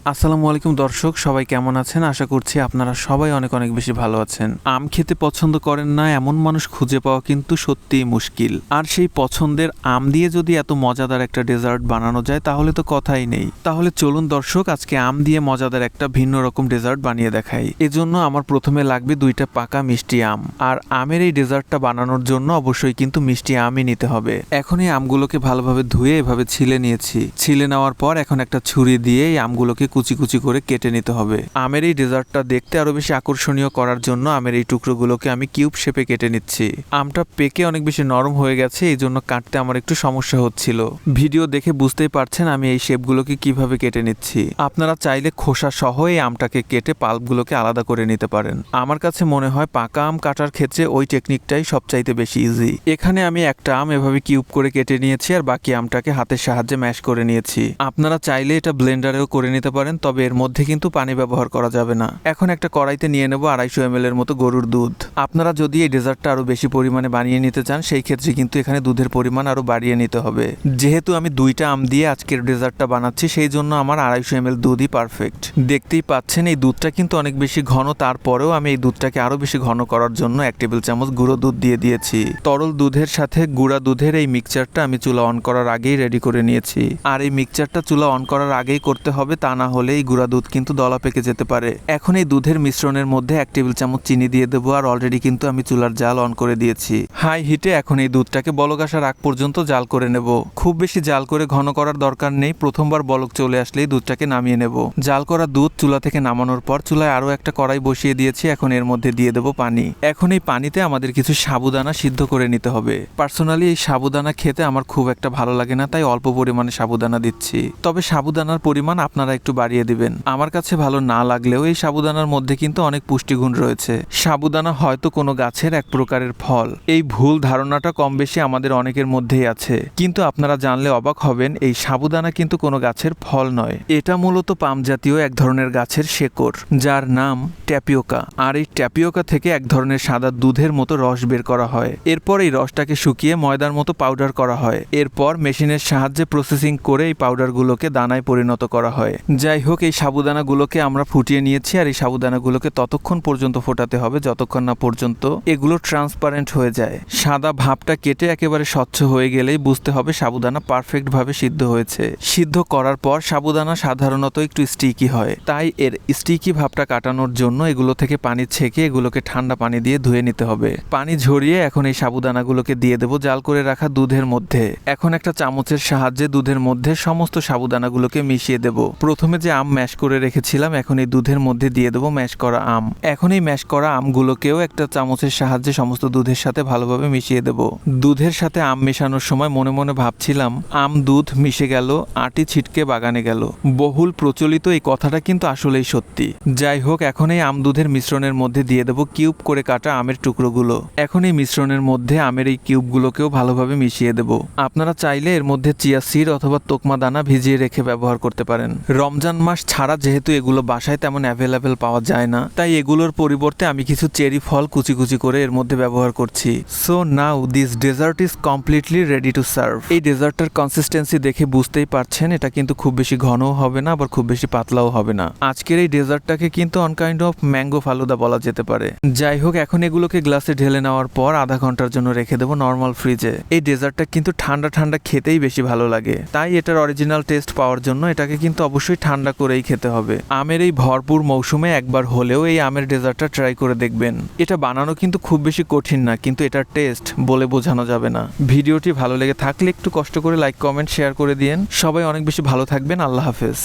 আসসালামু আলাইকুম দর্শক, সবাই কেমন আছেন? আশা করছি আপনারা সবাই অনেক অনেক বেশি ভালো আছেন। আম খেতে পছন্দ করেন না এমন মানুষ খুঁজে পাওয়া কিন্তু সত্যিই মুশকিল। আর সেই পছন্দের আম দিয়ে যদি এত মজাদার একটা ডেজার্ট বানানো যায় তাহলে তো কথাই নেই। তাহলে চলুন দর্শক, আজকে আম দিয়ে মজাদার একটা ভিন্ন রকম ডেজার্ট বানিয়ে দেখাই। এজন্য আমার প্রথমে লাগবে 2টা পাকা মিষ্টি আম। আর আমের এই ডেজার্টটা বানানোর জন্য অবশ্যই কিন্তু মিষ্টি আমই নিতে হবে। এখন এই আমগুলোকে ভালোভাবে ধুয়ে এভাবে ছিলে নিয়েছি। ছিলে নেওয়ার পর এখন একটা ছুরি দিয়ে এই আমগুলোকে কুচি কুচি করে কেটে নিতে হবে। আমের এই ডেজার্টটা দেখতে আরো বেশি আকর্ষণীয় করার জন্য আমের এই টুকরোগুলোকে আমি কিউব শেপে কেটে নিচ্ছি। আমটা পেকে অনেক বেশি নরম হয়ে গেছে, এই জন্য কাটতে আমার একটু সমস্যা হচ্ছিল। ভিডিও দেখে বুঝতেই পারছেন আমি এই শেপগুলোকে কিভাবে কেটে নিচ্ছি। আপনারা চাইলে খোসা সহ এই আমটাকে কেটে পাল্পগুলোকে আলাদা করে নিতে পারেন। আমার কাছে মনে হয় পাকা আম কাটার ক্ষেত্রে ওই টেকনিকটাই সবচাইতে বেশি ইজি। এখানে আমি একটা আম এভাবে কিউব করে কেটে নিয়েছি আর বাকি আমটাকে হাতের সাহায্যে ম্যাশ করে নিয়েছি। আপনারা চাইলে এটা ব্লেন্ডারেও করে নিতে পারেন, তবে এর মধ্যে কিন্তু পানি ব্যবহার করা যাবে না। এখন একটা কড়াইতে নিয়ে নেব 250 ml এর মতো গরুর দুধ। আপনারা যদি এই ডেজার্টটা আরো বেশি পরিমাণে বানিয়ে নিতে চান সেই ক্ষেত্রে কিন্তু এখানে দুধের পরিমাণ আরো বাড়িয়ে নিতে হবে। যেহেতু আমি 2টা আম দিয়ে আজকের ডেজার্টটা বানাচ্ছি সেই জন্য আমার 250 ml দুধই পারফেক্ট। দেখতেই পাচ্ছেন এই দুধটা কিন্তু অনেক বেশি ঘন, তারপরেও আমি এই দুধটাকে আরো বেশি ঘন করার জন্য 1 টেবিল চামচ গুঁড়ো দুধ দিয়ে দিয়েছি। তরল দুধের সাথে গুঁড়া দুধের এই মিক্সচারটা আমি চুলা অন করার আগেই রেডি করে নিয়েছি। আর এই মিক্সচারটা চুলা অন করার আগেই করতে হবে, তা না হলে এই গুঁড়া দুধ কিন্তু দলা পেকে যেতে পারে। এখন এই দুধের মিশ্রণের মধ্যে 1 টেবিল চামচ চিনি দিয়ে দেবো। আর অলরেডি কিন্তু আমি চুলার জাল অন করে দিয়েছি। হাই হিটে এখন এই দুধটাকে বলক আসার আগ পর্যন্ত জাল করে নেব। খুব বেশি জাল করে ঘন করার দরকার নেই, প্রথমবার বলক চলে আসলেই দুধটাকে নামিয়ে নেব। জাল করা দুধ চুলা থেকে নামানোর পর চুলায় আরো একটা কড়াই বসিয়ে দিয়েছি। এখন এর মধ্যে দিয়ে দেবো পানি। এখন এই পানিতে আমাদের কিছু সাবুদানা সিদ্ধ করে নিতে হবে। পার্সোনালি এই সাবুদানা খেতে আমার খুব একটা ভালো লাগে না, তাই অল্প পরিমাণে সাবুদানা দিচ্ছি। তবে সাবুদানার পরিমাণ আপনারা একটু বাড়িয়ে দিবেন। আমার কাছে ভালো না লাগলেও এই সাবুদানার মধ্যে কিন্তু অনেক পুষ্টিগুণ রয়েছে। সাবুদানা হয়তো কোনো গাছের এক প্রকারের ফল, এই ভুল ধারণাটা কম বেশি আমাদের অনেকের মধ্যেই আছে। কিন্তু আপনারা জানলে অবাক হবেন, এই সাবুদানা কিন্তু কোনো গাছের ফল নয়। এটা মূলত পাম জাতীয় এক ধরনের গাছের শেকড়, যার নাম ট্যাপিওকা। আর এই ট্যাপিওকা থেকে এক ধরনের সাদা দুধের মতো রস বের করা হয়। এরপর এই রসটাকে শুকিয়ে ময়দার মতো পাউডার করা হয়। এরপর মেশিনের সাহায্যে প্রসেসিং করে এই পাউডারগুলোকে দানায় পরিণত করা হয়। যাই হোক, এই সাবুদানাগুলোকে আমরা ফুটিয়ে নিয়েছি। আর এই সাবুদানাগুলোকে ততক্ষণ পর্যন্ত ফোটাতে হবে যতক্ষণ না পর্যন্ত এগুলো ট্রান্সপারেন্ট হয়ে যায়। সাদা ভাবটা কেটে একেবারে স্বচ্ছ হয়ে গেলেই বুঝতে হবে সাবুদানা পারফেক্ট ভাবে সিদ্ধ হয়েছে। সিদ্ধ করার পর সাবুদানা সাধারণত একটু স্টিকি হয়, তাই এর স্টিকি ভাবটা কাটানোর জন্য এগুলো থেকে পানি ছেঁকে এগুলোকে ঠান্ডা পানি দিয়ে ধুয়ে নিতে হবে। পানি ঝরিয়ে এখন এই সাবুদানাগুলোকে দিয়ে দেবো জাল করে রাখা দুধের মধ্যে। এখন একটা চামচের সাহায্যে দুধের মধ্যে সমস্ত সাবুদানাগুলোকে মিশিয়ে দেব। প্রথমে যে আম ম্যাশ করে রেখেছিলাম এখন এই দুধের মধ্যে দিয়ে দেবো ম্যাশ করা আম। এখন এই ম্যাশ করা আমগুলোকেও একটা চামচের সাহায্যে সমস্ত দুধের সাথে ভালোভাবে মিশিয়ে দেব। দুধের সাথে আম মেশানোর সময় মনে মনে ভাবছিলাম, আম দুধ মিশে গেল, আটি ছিটকে বাগানে গেল। বহুল প্রচলিত এই কথাটা কিন্তু আসলেই সত্যি। যাই হোক, এখন এই আম দুধের মিশ্রণের মধ্যে দিয়ে দেবো কিউব করে কাটা আমের টুকরোগুলো। এখন এই মিশ্রণের মধ্যে আমের এই কিউবগুলোকেও ভালোভাবে মিশিয়ে দেব। আপনারা চাইলে এর মধ্যে চিয়া সিড অথবা তোকমা দানা ভিজিয়ে রেখে ব্যবহার করতে পারেন। রমজান মাস ছাড়া যেহেতু এগুলো বাসায় তেমন অ্যাভেলেবেল পাওয়া যায় না, তাই এগুলোর পরিবর্তে আমি কিছু চেরি ফল কুচি কুচি করে এর মধ্যে ব্যবহার করছি। So now this dessert is completely ready to serve. এই ডেজার্টটার কনসিস্টেন্সি দেখে বুঝতেই পারছেন এটা কিন্তু খুব বেশি ঘনও হবে না, আবার খুব বেশি পাতলাও হবে না। আজকের এই ডেজার্টটাকে কিন্তু on kind of mango falooda বলা যেতে পারে। যাই হোক, এখন এগুলোকে গ্লাসে ঢেলে নেওয়ার পর আধা ঘন্টার জন্য রেখে দেবো নর্মাল ফ্রিজে। এই ডেজার্টটা কিন্তু ঠান্ডা ঠান্ডা খেতেই বেশি ভালো লাগে, তাই এটার অরিজিনাল টেস্ট পাওয়ার জন্য এটাকে কিন্তু অবশ্যই ঠান্ডা করেই খেতে হবে। আমের এই ভরপুর মৌসুমে একবার হলেও এই আমের ডেজার্টটা ট্রাই করে দেখবেন। এটা বানানো কিন্তু খুব বেশি কঠিন না, কিন্তু এটার টেস্ট বলে বোঝানো যাবে না। ভিডিওটি ভালো লেগে থাকলে একটু কষ্ট করে লাইক কমেন্ট শেয়ার করে দিয়েন। সবাই অনেক বেশি ভালো থাকবেন। আল্লাহ হাফেজ।